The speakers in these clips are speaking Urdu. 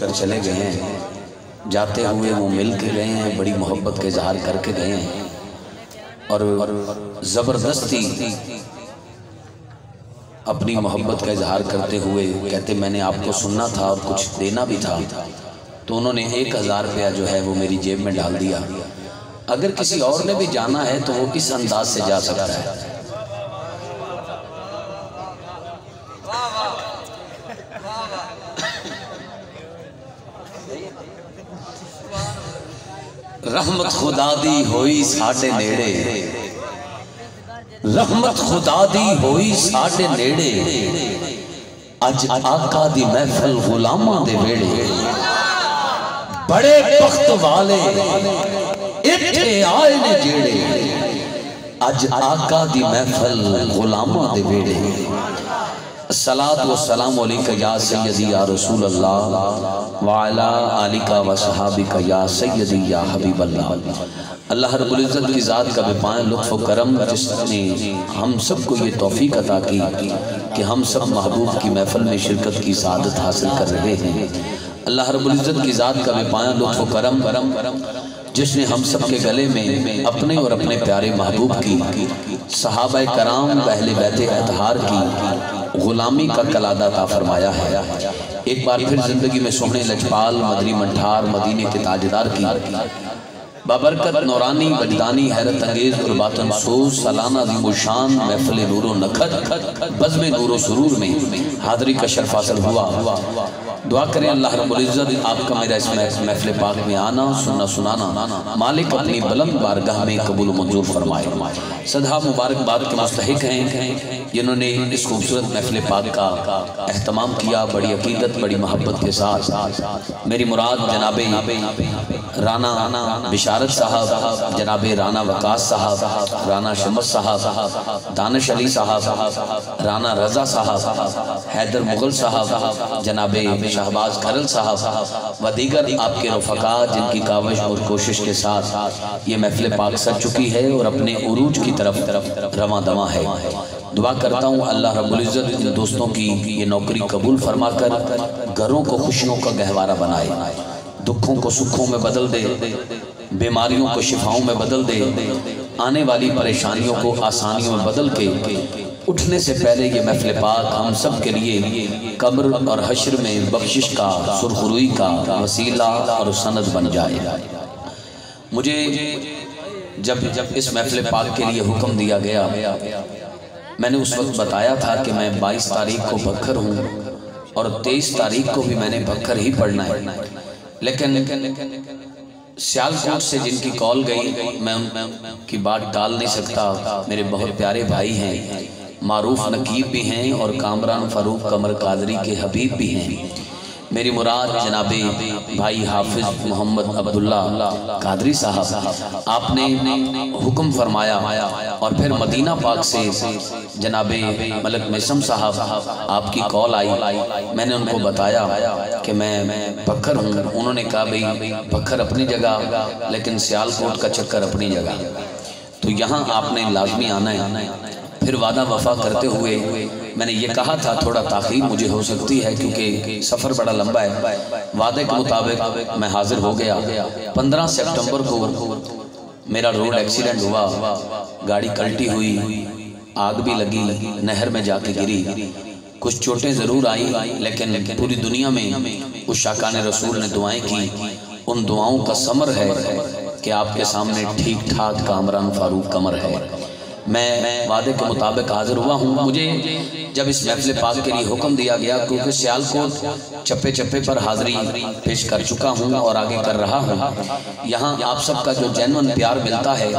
کر چلے گئے ہیں، جاتے ہوئے وہ مل کے گئے ہیں، بڑی محبت کے اظہار کر کے گئے ہیں، اور زبردستی اپنی محبت کا اظہار کرتے ہوئے کہتے میں نے آپ کو سننا تھا اور کچھ دینا بھی تھا، تو انہوں نے 1000 روپیہ جو ہے وہ میری جیب میں ڈال دیا۔ اگر کسی اور نے بھی جانا ہے تو وہ اس انداز سے جا سکتا ہے۔ رحمت خدا دی ہوئی ساڈے نیڑے، رحمت خدا دی ہوئی ساڈے نیڑے، اج آقا دی محفل غلاماں دے ویڑے، بڑے بخت والے اتھے آئے نے جیڑے، اج آقا دی محفل غلاماں دے ویڑے۔ الصلاة والسلام علیکہ یا سیدی یا رسول اللہ وعلا آلکہ و صحابکہ یا سیدی یا حبیب اللہ۔ اللہ رب العزت کی ذات کا بے پائیں لطف و کرم جس نے ہم سب کو یہ توفیق عطا کی کہ ہم سب محبوب کی محفل میں شرکت کی سعادت حاصل کر رہے ہیں۔ اللہ رب العزت کی ذات کا بے پائیں لطف و کرم جس نے ہم سب کے گلے میں اپنے اور اپنے پیارے محبوب کی، صحابہ کرام اہل بیت اطہار کی غلامی کا کلادہ عطا فرمایا ہے۔ ایک بار پھر زندگی میں سونے لجپال مدری منٹھار مدینے کے تاجدار کی بابرکت نورانی وجدانی حیرت انگیز قرباتن سوز سالانہ عظیم و شان محفل نور و نکھت بزم نور و سرور میں حاضری کا شرف حاصل ہوا۔ دعا کریں اللہ رب العزت آپ کا میرا اس محفل پاک میں آنا سننا سنانا مالک اپنی بلند بارگاہ میں قبول و منظور فرمائے۔ صدہ مبارکباد کے مستحق ہیں جنہوں نے اس خوبصورت محفل پاک کا اہتمام کیا بڑی عقیدت بڑی محبت کے ساتھ۔ میری مراد جناب رانا بشارت صاحب، جناب رانا وقاص صاحب، رانا شمس صاحب، دانش علی صاحب، رانا رضا صاحب، حیدر مغل صاحب، جناب شہباز کھرل صاحب و دیگر آپ کے رفقاء جن کی کاوش اور کوشش کے ساتھ یہ محفل پاک سج چکی ہے اور اپنے عروج کی طرف رواں دواں ہے۔ دعا کرتا ہوں اللہ رب العزت ان دوستوں کی یہ نوکری قبول فرما کر گھروں کو خوشیوں کا گہوارہ بنائے، دکھوں کو سکھوں میں بدل دے، بیماریوں کو شفاؤں میں بدل دے، آنے والی پریشانیوں کو آسانیوں میں بدل کے اٹھنے سے پہلے یہ محفل پاک ہم سب کے لیے قبر اور حشر میں بخشش کا سرخروئی کا وسیلہ اور سند بن جائے۔ مجھے جب اس محفل پاک کے لیے حکم دیا گیا میں نے اس وقت بتایا تھا کہ میں 22 تاریخ کو بکھر ہوں اور 23 تاریخ کو بھی میں نے بکھر ہی پڑھنا ہے، لیکن سیالکوٹ سے جن کی کال گئی میں ان کی بات ٹال نہیں سکتا۔ میرے بہت پیارے بھائی ہیں، معروف نقیب بھی ہیں اور کامران فاروق قمر قادری کے حبیب بھی ہیں۔ میری مراد جناب بھائی حافظ محمد عبداللہ قادری صاحب، آپ نے حکم فرمایا اور پھر مدینہ پاک سے جناب ملک میسم صاحب آپ کی کال آئی، میں نے ان کو بتایا کہ میں بکھر ہوں۔ انہوں نے کہا بھئی بکھر اپنی جگہ لیکن سیالکوٹ کا چکر اپنی جگہ، تو یہاں آپ نے لازمی آنا ہے۔ پھر وعدہ وفا کرتے ہوئے میں نے یہ کہا تھا تھوڑا تاخیر مجھے ہو سکتی ہے کیونکہ سفر بڑا لمبا ہے، وعدے کے مطابق میں حاضر ہو گیا۔ 15 سپٹمبر کو میرا روڈ ایکسیڈنٹ ہوا، گاڑی کلٹی ہوئی، آگ بھی لگی، نہر میں جا کے گری، کچھ چوٹیں ضرور آئیں لیکن پوری دنیا میں اس شاکان رسول نے دعائیں کی، ان دعاؤں کا ثمر ہے کہ آپ کے سامنے ٹھیک ٹھاک کامران فاروق قمر ہے۔ میں وعدے کے مطابق حاضر ہوا ہوں۔ مجھے جب اس محفل پاک کے لیے حکم دیا گیا کیونکہ سیالکوٹ چپے چپے پر حاضری پیش کر چکا ہوں اور آگے کر رہا ہوں، یہاں آپ سب کا جو جینون پیار ملتا ہے،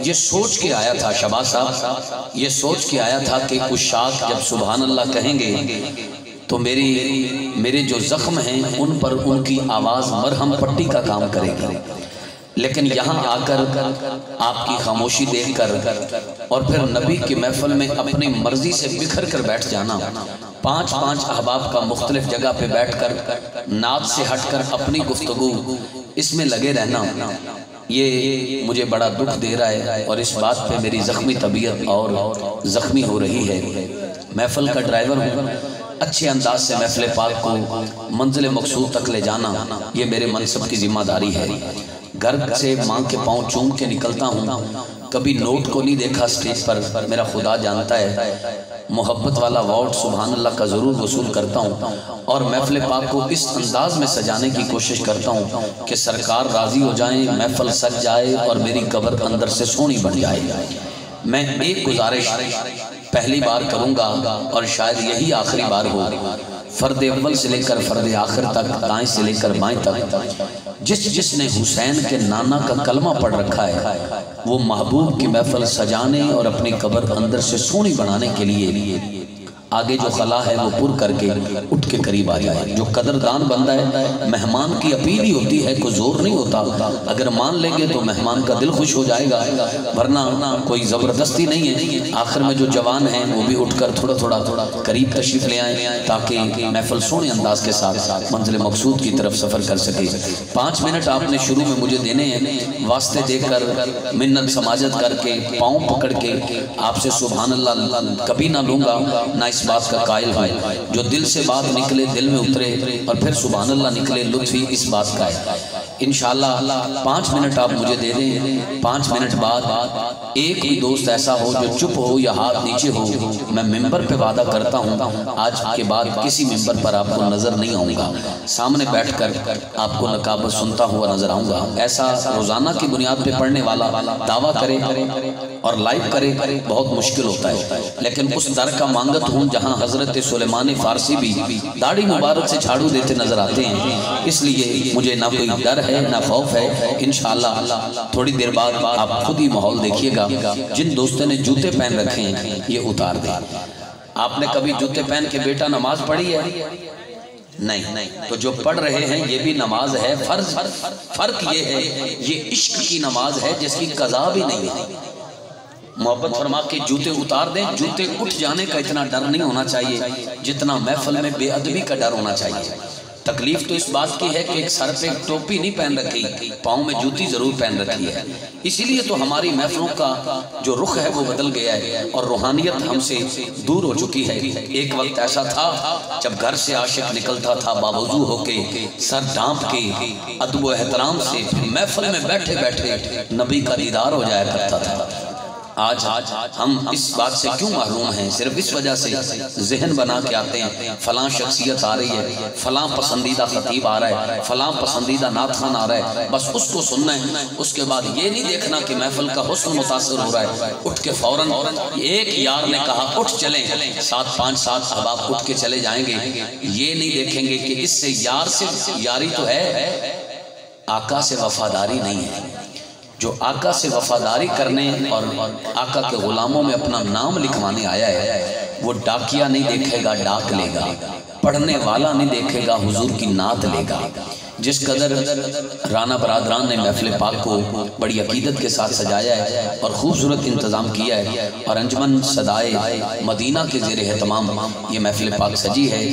یہ سوچ کے آیا تھا شہباز صاحب، یہ سوچ کے آیا تھا کہ اشاق جب سبحان اللہ کہیں گے تو میرے جو زخم ہیں ان پر ان کی آواز مرہم پٹی کا کام کرے گی، لیکن یہاں آ کر آپ کی خاموشی دیکھ کر اور پھر نبی کی محفل میں اپنی مرضی سے بکھر کر بیٹھ جانا، 5 احباب کا مختلف جگہ پہ بیٹھ کر نعت سے ہٹ کر اپنی گفتگو اس میں لگے رہنا، یہ مجھے بڑا دکھ دے رہا ہے اور اس بات پہ میری زخمی طبیعت اور زخمی ہو رہی ہے۔ محفل کا ڈرائیور ہوں اچھے انداز سے محفل پاک کو منزل مقصود تک لے جانا یہ میرے منصب کی ذمہ داری ہے۔ گھر سے ماں کے پاؤں چوم کے نکلتا ہوں، کبھی نوٹ کو نہیں دیکھا سٹیج پر، میرا خدا جانتا ہے۔ محبت والا وارڈ سبحان اللہ کا ضرور وصول کرتا ہوں، اور محفل پاک کو اس انداز میں سجانے کی کوشش کرتا ہوں کہ سرکار راضی ہو جائیں، محفل سج جائے اور میری قبر اندر سے سونی بن جائے۔ میں ایک گزارش پہلی بار کروں گا اور شاید یہی آخری بار ہو، فرد اول سے لے کر فرد آخر تک، دائیں سے لے کر بائیں تک، جس نے حسین کے نانا کا کلمہ پڑھ رکھا ہے وہ محبوب کی محفل سجانے اور اپنی قبر اندر سے سونی بنانے کے لیے آگے جو خلا ہے وہ پر کر کے اٹھ کے قریب آ جائے۔ جو قدردان بندہ ہے، مہمان کی اپیل ہی ہوتی ہے، کوئی زور نہیں ہوتا۔ اگر مان لیں گے تو مہمان کا دل خوش ہو جائے گا، ورنہ کوئی زبردستی نہیں ہے۔ آخر میں جو جوان ہیں وہ بھی اٹھ کر تھوڑا تھوڑا قریب تشریف لے آئیں تاکہ محفل سونے انداز کے ساتھ منزل مقصود کی طرف سفر کر سکے۔ 5 منٹ آپ نے شروع میں مجھے دینے ہیں، واسطے دے کر، منت سماجت کر کے، پاؤں پکڑ کے آپ سے سبحان اللہ کبھی نہ لوں گا، نہ اس بات کا قائل ہے۔ جو دل سے بات نکلے دل میں اترے اور پھر سبحان اللہ نکلے، لطف ہی اس بات کا ہے۔ انشاءاللہ 5 منٹ آپ مجھے دے دیں۔ 5 منٹ بعد ایک بھی دوست ایسا ہو جو چپ ہو یا ہاتھ نیچے ہو، میں ممبر پہ وعدہ کرتا ہوں آج کے بعد کسی ممبر پر آپ کو نظر نہیں آؤں گا، سامنے بیٹھ کر آپ کو نقابت سنتا ہوا نظر آؤں گا۔ ایسا روزانہ کی بنیاد پہ پڑھنے والا دعویٰ کرے اور لائیو کرے بہت مشکل ہوتا ہے، لیکن اس در کا مانگت ہوں جہاں حضرت سلیمان فارسی بھی داڑھی مبارک سے جھاڑو دیتے نظر آتے ہیں، اس لیے مجھے نہ کوئی ڈر ہے نہ خوف ہے۔ انشاءاللہ تھوڑی دیر بعد آپ خود ہی ماحول دیکھیے گا۔ جن دوستوں نے جوتے پہن رکھے ہیں یہ اتار دیں۔ آپ نے کبھی جوتے پہن کے بیٹا نماز پڑھی ہے؟ نہیں، تو جو پڑھ رہے ہیں یہ بھی نماز ہے، فرق یہ ہے یہ عشق کی نماز ہے جس کی قضا بھی نہیں ہے۔ محبت فرما کے جوتے اتار دیں، جوتے اٹھ جانے کا اتنا ڈر نہیں ہونا چاہیے جتنا محفل میں بے ادبی کا ڈر ہونا چاہیے۔ تکلیف تو اس بات کی ہے کہ ایک سر پہ ٹوپی نہیں پہن رکھی، پاؤں میں جوتی ضرور پہن رکھی ہے، اسی لیے تو ہماری محفلوں کا جو رخ ہے وہ بدل گیا ہے اور روحانیت ہم سے دور ہو چکی ہے۔ ایک وقت ایسا تھا جب گھر سے عاشق نکلتا تھا باوضو ہو کے، سر ڈھانپ کے، ادب و احترام سے محفل میں بیٹھے بیٹھے نبی کا دیدار ہو جایا کرتا تھا۔ آج ہم اس بات سے کیوں محروم ہیں؟ صرف اس وجہ سے ذہن بنا کے آتے ہیں فلاں شخصیت آ رہی ہے، فلاں پسندیدہ خطیب آ رہا ہے، فلاں پسندیدہ نعت خوان آ رہا ہے، بس اس کو سننا ہے۔ اس کے بعد یہ نہیں دیکھنا کہ محفل کا حسن متاثر ہو رہا ہے، اٹھ کے فوراً ایک یار نے کہا اٹھ چلیں، 5-7 احباب اٹھ کے چلے جائیں گے، یہ نہیں دیکھیں گے کہ اس سے یار سے یاری تو ہے، آقا سے وفاداری نہیں ہے۔ جو آقا سے وفاداری کرنے اور آقا کے غلاموں میں اپنا نام لکھوانے آیا ہے وہ ڈاکیا نہیں دیکھے گا، ڈاک لے گا، پڑھنے والا نہیں دیکھے گا، حضور کی نعت لے گا۔ جس قدر رانا برادران نے محفل پاک کو بڑی عقیدت کے ساتھ سجایا ہے اور خوبصورت انتظام کیا ہے، اور انجمن صدائے مدینہ کے زیر اہتمام یہ محفل پاک سجی ہے۔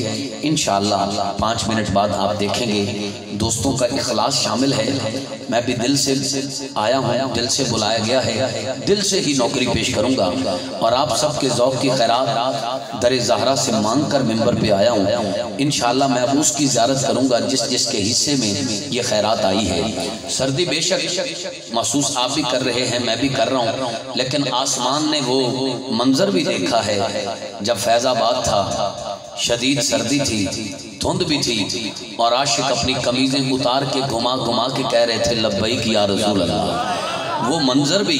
انشاءاللہ 5 منٹ بعد آپ دیکھیں گے دوستوں کا اخلاص شامل ہے۔ میں بھی دل سے آیا ہوں، دل سے بلایا گیا ہے، دل سے ہی نوکری پیش کروں گا، اور آپ سب کے ذوق کی خیرات در زہرا سے مانگ کر ممبر پہ آیا ہوں۔ انشاءاللہ میں اب اس کی زیارت کروں گا جس کے حصے میں یہ خیرات آئی ہے۔ سردی بے شک محسوس آپ بھی کر رہے ہیں، میں بھی کر رہا ہوں، لیکن آسمان نے وہ منظر بھی دیکھا ہے جب فیض آباد تھا، شدید سردی تھی، دھند بھی تھی، اور عاشق اپنی قمیضیں اتار کے گھما کے کہہ رہے تھے لبیک یا رسول اللہ۔ وہ منظر بھی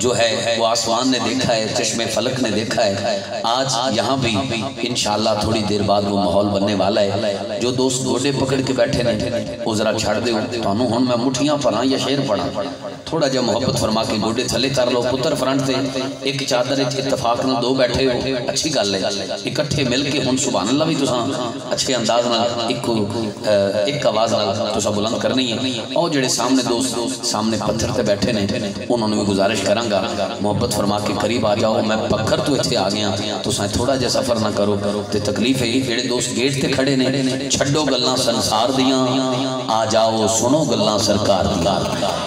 جو ہے وہ آسمان نے دیکھا ہے، چشم فلک نے دیکھا ہے۔ آج یہاں بھی انشاءاللہ تھوڑی دیر بعد وہ ماحول بننے والا ہے۔ جو دوست گوڈے پکڑ کے بیٹھے نے وہ ذرا چھڑ دے، تانوں ہن میں مٹھیاں پڑھاں یا شعر پڑھاں، تھوڑا جا محبت فرما کے گوڈے تھلے کر لو۔ پتر فرنٹ تے ایک چادر اتفاق نال 2 بیٹھے ہو، اچھی گل ہے، اکٹھے مل کے ہن سبحان اللہ بھی تساں اچھے انداز نال ایک آواز نال تساں بلند کرنی ہے۔ اور جڑے سامنے دوست سامنے پتھر تے بیٹھے بیٹھے نے انہوں نے بھی گزارش کرانگا محبت فرما کے قریب آ جاؤ میں پکھر تو اتھے آ گیا تو سائیں تھوڑا جا سفر نہ کرو تے تکلیف ہے جڑے دوست گیٹ تے کھڑے نے چھڑو گلنا سنسار دیاں آ جاؤ سنو گلنا سرکار دیاں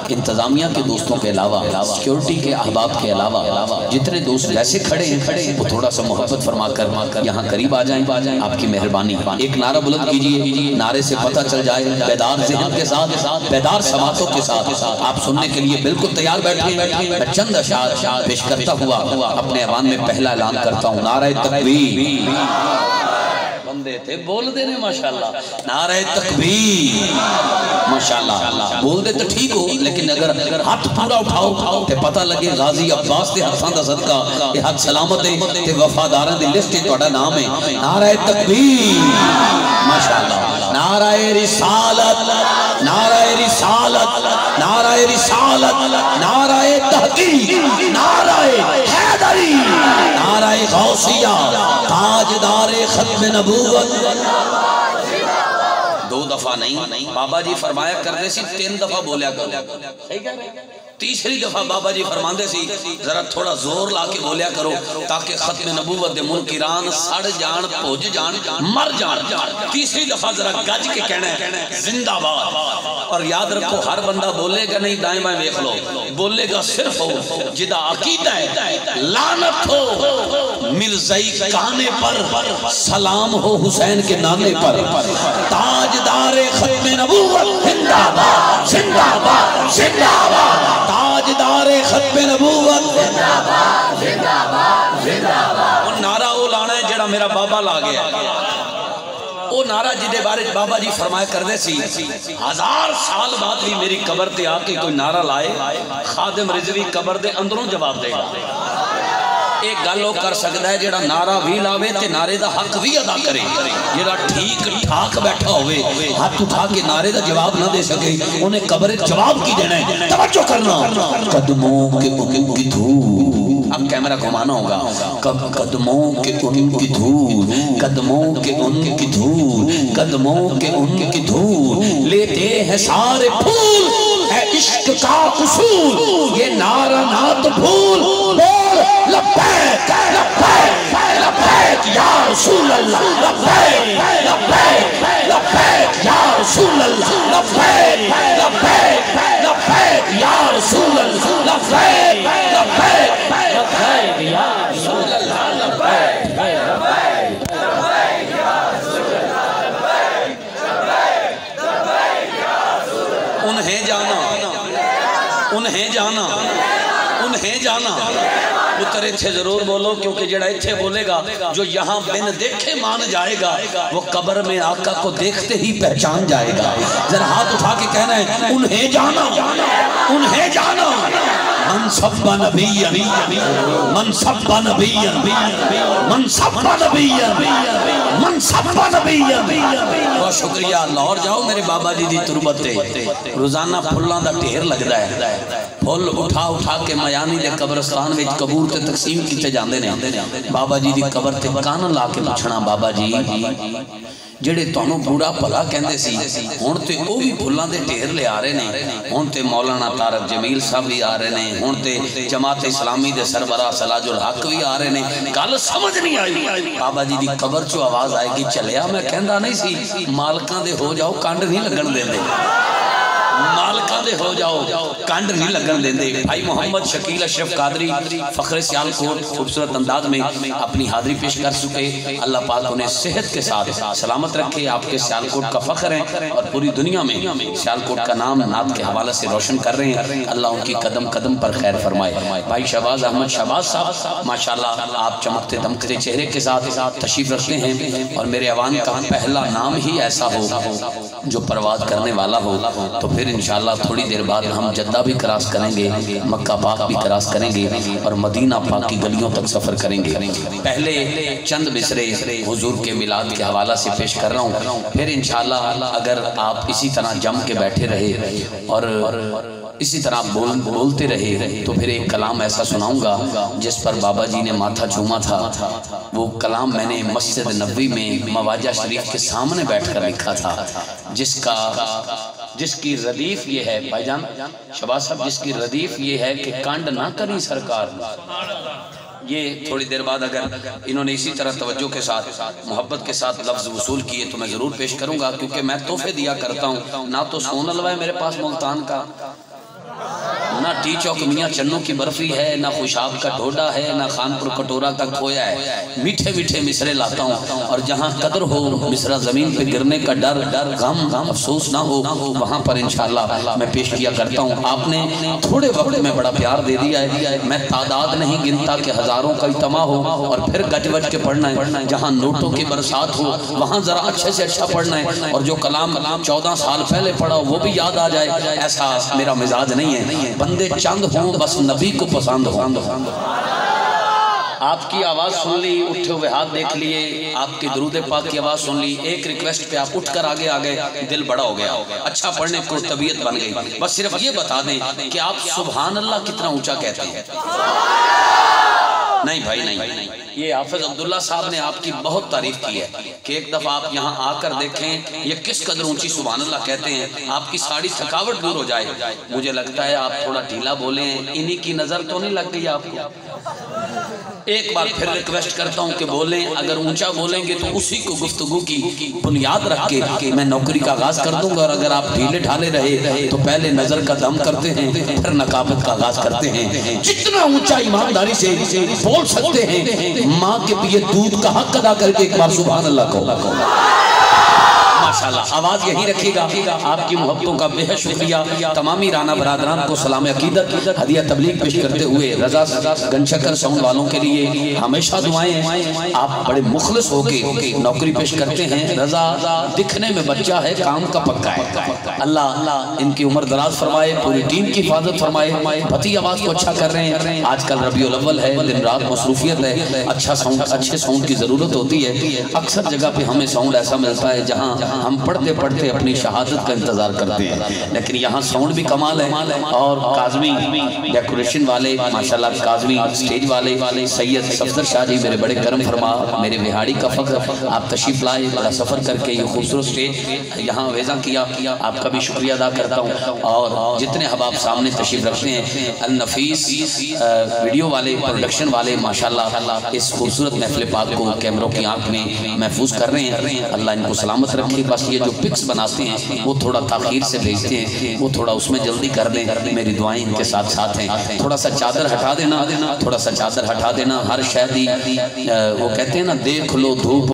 انتظامیہ کے دوستوں کے علاوہ سیکیورٹی کے احباب کے علاوہ جتنے دوست جیسے کھڑے ہیں وہ تھوڑا سا محبت فرما کر یہاں قریب آ جائیں آپ کی مہربانی ایک نعرہ بلند کیجئے نعرے سے پتہ چل جائے بیدار ذہن کے ساتھ بیدار سماعتوں کے ساتھ آپ سننے کے لیے بالکل تیار بیٹھیں میں چند اشعار پیش کرتا ہوا اپنے ایوان میں پہلا اعلان کرتا ہوں نعرہ تکبیر بندے تھے بول دینے ماشاءاللہ نعرہ تکبیر ماشاءاللہ بول دے تو ٹھیک ہو لیکن اگر ہاتھ پورا اٹھاؤ تے پتہ لگے غازی عباس دے ہاتھاں دا صدقہ یہ ہاتھ سلامت ہے تے وفاداران دی لسٹ تہاڈا نام ہے نعرہ تکبیر ماشاءاللہ نعرہ رسالت نعرہ رسالت نعرہ رسالت نعرہ تحقیق نعرہ حیدری نعرہ غوثیہ تاجدار ختم نبوت دو دفعہ نہیں بابا جی فرمایا کرنے سی 3 دفعہ بولیا کرو تیسری دفعہ بابا جی فرماندے سی ذرا تھوڑا زور لا کے بولیا کرو تاکہ ختم نبوت دے منکران سڑ جان پوج جان مر جان تیسری دفعہ ذرا گج کے کہنا ہے زندہ باد اور یاد رکھو ہر بندہ بولے گا نہیں دائیں بائیں دیکھ لو بولے گا صرف ہو جدہ عقیدہ ہے لعنت ہو مرزائی کانے پر سلام ہو حسین کے نانے پر تاجدار ختم نبوت زندہ باد زندہ باد زندہ باد تاجدار ختم نبوت زندہ باد زندہ باد زندہ باد وہ نعرہ وہ لانا ہے جڑا میرا بابا لا گیا وہ نعرہ جدے بارے بابا جی فرمایا کردے سی 1000 سال بعد بھی میری قبر تے آکے کوئی نعرہ لائے خادم رضوی قبر دے اندروں جواب دے گا ایک گالو کر سکتا ہے جڑا نعرہ بھی لاوے تے نعرے دا حق بھی ادا کرے جڑا ٹھیک ٹھاک بیٹھا ہوئے ہاتھ اٹھا کے نعرے دا جواب نہ دے سکے انہیں قبر جواب کی دینا ہے توجہ کرنا قدموں کے ان کی دھول اب کیمرہ گھمانا ہوگا قدموں کے ان کی دھول قدموں کے ان کی دھول قدموں کے ان کی دھول لیتے ہیں سارے پھول ہے عشق کا اصول یہ نعرہ نہ تو بھول بول لبیک لبیک لبیک یا رسول اللہ لبیک لبیک لبیک یا رسول اللہ لبیک لبیک لبیک یا رسول اللہ لبیک لبیک لبیک یا رسول اللہ لبیک لبیک لبیک یا رسول اللہ لبیک لبیک لبیک یا رسول اللہ انہیں جانا انہیں جانا انہیں جانا پتر اتھے ضرور بولو کیونکہ جڑا اتھے بولے گا جو یہاں بن دیکھے مان جائے گا وہ قبر میں آقا کو دیکھتے ہی پہچان جائے گا ذرا ہاتھ اٹھا کے کہنا ہے انہیں جانا انہیں جانا من سب نبی من سب نبی من سب نبی من سب نبی بہت شکریہ لاہور جاؤ میرے بابا جی دی تربت تے روزانہ پھلاں دا ڈھیر لگ رہا ہے پھل اٹھا اٹھا کے میانی دے قبرستان وچ قبور تے تقسیم کیتے جاندے نے بابا جی دی قبر تے کان لا کے پوچھنا بابا جی جڑے تانوں برا بھلا کہندے سی ہن تے او بھی پھلاں دے ڈھیر لے آ رہے نے ہن تے مولانا طارق جمیل صاحب بھی آ رہے نے ہن تے جماعت اسلامی دے سربراہ سلاج الحق بھی آ رہے نے گل سمجھ نہیں آئی بابا جی دی قبر چوں آواز آئے گی چلیا میں کہندا نہیں سی مالکاں دے ہو جاؤ کانڈ نہیں لگن دیندے مالکاں دے ہو جاؤ کانڈ نہیں لگن دیندے بھائی محمد شکیل اشرف قادری فخر سیالکوٹ خوبصورت انداز میں اپنی حاضری پیش کر چکے اللہ پاک انہیں صحت کے ساتھ سلامت رکھے آپ کے سیالکوٹ کا فخر ہیں اور پوری دنیا میں سیالکوٹ کا نام نعت کے حوالے سے روشن کر رہے ہیں اللہ ان کی قدم قدم پر خیر فرمائے بھائی شہباز احمد شہباز صاحب ماشاءاللہ آپ چمکتے دمکتے چہرے کے ساتھ تشریف رکھتے ہیں اور میرے عوان کا پہلا نام ہی ایسا ہو جو پرواز کرنے والا ہو تو پھر انشاءاللہ تھوڑی دیر بعد ہم جدہ بھی کراس کریں گے مکہ پاک بھی کراس کریں گے اور مدینہ پاک کی گلیوں تک سفر کریں گے پہلے چند مصرے حضور کے میلاد کے حوالہ سے پیش کر رہا ہوں پھر انشاءاللہ اگر آپ اسی طرح جم کے بیٹھے رہے اور اسی طرح بولتے رہے تو پھر ایک کلام ایسا سناؤں گا جس پر بابا جی نے ماتھا چوما تھا وہ کلام میں نے مسجد نبوی میں مواجہ شریف کے سامنے بیٹھ کر لکھا تھا جس کی ردیف یہ ہے بھائی جان شہباز صاحب، جس کی ردیف یہ ہے کہ کانڈ نہ کریں سرکار میں. یہ تھوڑی دیر بعد اگر انہوں نے اسی طرح توجہ کے ساتھ محبت کے ساتھ لفظ وصول کیے تو میں ضرور پیش کروں گا، کیونکہ میں تحفے دیا کرتا ہوں. نہ تو سون حلوہ ہے میرے پاس ملتان کا، نہ ٹی چوک میاں چنوں کی برفی ہے، نہ خوشاب کا ڈھوڈا ہے، نہ خانپور کٹورا کا کھویا ہے. میٹھے میٹھے مصرے لاتا ہوں، اور جہاں قدر ہو مصرہ زمین پہ گرنے کا ڈر غم افسوس نہ ہو وہاں پر انشاءاللہ میں پیش کیا کرتا ہوں. آپ نے تھوڑے وقت میں بڑا پیار دے دیا ہے. میں تعداد نہیں گنتا کہ ہزاروں کا اجتماع ہو اور پھر گج وج کے پڑھنا ہے. جہاں نوٹوں کی برسات ہو وہاں ذرا اچھے سے اچھا پڑھنا ہے، اور جو کلام 14 سال پہلے پڑھا وہ بھی یاد آ جائے. ایسا میرا مزاج نہیں ہے. بندے چند ہوں بس نبی کو پسند ہوں. آپ کی آواز سن لی، اٹھے ہوئے ہاتھ دیکھ لیے، آپ کی درود پاک کی آواز سن لی، ایک ریکویسٹ پہ آپ اٹھ کر آگے آگئے، دل بڑا ہو گیا، اچھا پڑھنے کو طبیعت بن گئی. بس صرف یہ بتا دیں کہ آپ سبحان اللہ کتنا اونچا کہتے ہیں. نہیں بھائی نہیں، یہ حافظ عبداللہ صاحب نے آپ کی بہت تعریف کی ہے کہ ایک دفعہ آپ یہاں آ کر دیکھیں یہ کس قدر اونچی سبحان اللہ کہتے ہیں. آپ کی ساری تھکاوٹ دور ہو جائے. مجھے لگتا ہے آپ تھوڑا ڈھیلا بولیں، انہی کی نظر تو نہیں لگ گئی آپ کو؟ ایک بار پھر ریکویسٹ کرتا ہوں کہ بولیں. اگر اونچا بولیں گے تو اسی کو گفتگو کی بنیاد رکھ کے میں نوکری کا آغاز کر دوں گا، اور اگر آپ ڈھیلے ڈھالے رہے تو پہلے نظر کا دم کرتے ہیں پھر نقابت کا آغاز کرتے ہیں. جتنا اونچا ایمانداری سے بول سکتے ہیں ماں کے پیے دودھ کا حق ادا کر کے ایک بار سبحان اللہ کو. ماشاءاللہ آواز یہی رکھے گا. آپ کی محبتوں کا بے حد شکریہ. تمامی رانا برادران کو سلام عقیدت ہدیہ تبلیغ پیش کرتے ہوئے رضا گنشکر ساؤنڈ والوں کے لیے ہمیشہ دعائیں ہیں. آپ بڑے مخلص ہو کے نوکری پیش کرتے ہیں. رضا دکھنے میں بچہ ہے، کام کا پکا ہے. اللہ ان کی عمر دراز فرمائے، پوری ٹیم کی حفاظت فرمائے. بھتی آواز کو اچھا کر رہے ہیں. آج کل ربیع الاول ہے، دن رات مصروفیت ہے، اچھا ساؤنڈ اچھے ساؤنڈ کی ضرورت ہوتی ہے. اکثر جگہ پہ ہمیں ساؤنڈ ایسا ملتا ہے جہاں ہم پڑھتے پڑھتے اپنی شہادت کا انتظار کرتے ہیں، لیکن یہاں ساؤنڈ بھی کمال ہے. اور کاظمی ڈیکوریشن والے ماشاءاللہ، کاظمی سٹیج والے سید صفدر شاہ جی میرے بڑے کرم فرما، میرے بہاڑی کا فخر. آپ تشریف لائے، بڑا سفر کر کے یہ خوبصورت سٹیج یہاں ویزا کیا. آپ کا بھی شکریہ ادا کرتا ہوں. اور جتنے حباب سامنے تشریف رکھتے ہیں، النفیس ویڈیو والے، پروڈکشن والے ماشاءاللہ اس خوبصورت محفل پاک کو کیمروں کی آنکھ میں محفوظ کر رہے ہیں. اللہ ان کو سلامت رکھے. بس یہ جو پکس بناتے ہیں وہ تھوڑا تاخیر سے بھیجتے ہیں، وہ تھوڑا اس میں جلدی کر دیں. میری دعائیں ان کے ساتھ ساتھ ہیں. تھوڑا سا چادر ہٹا دینا، تھوڑا سا چادر ہٹا دینا. ہر شہدی وہ کہتے ہیں نا، دیکھ لو دھوپ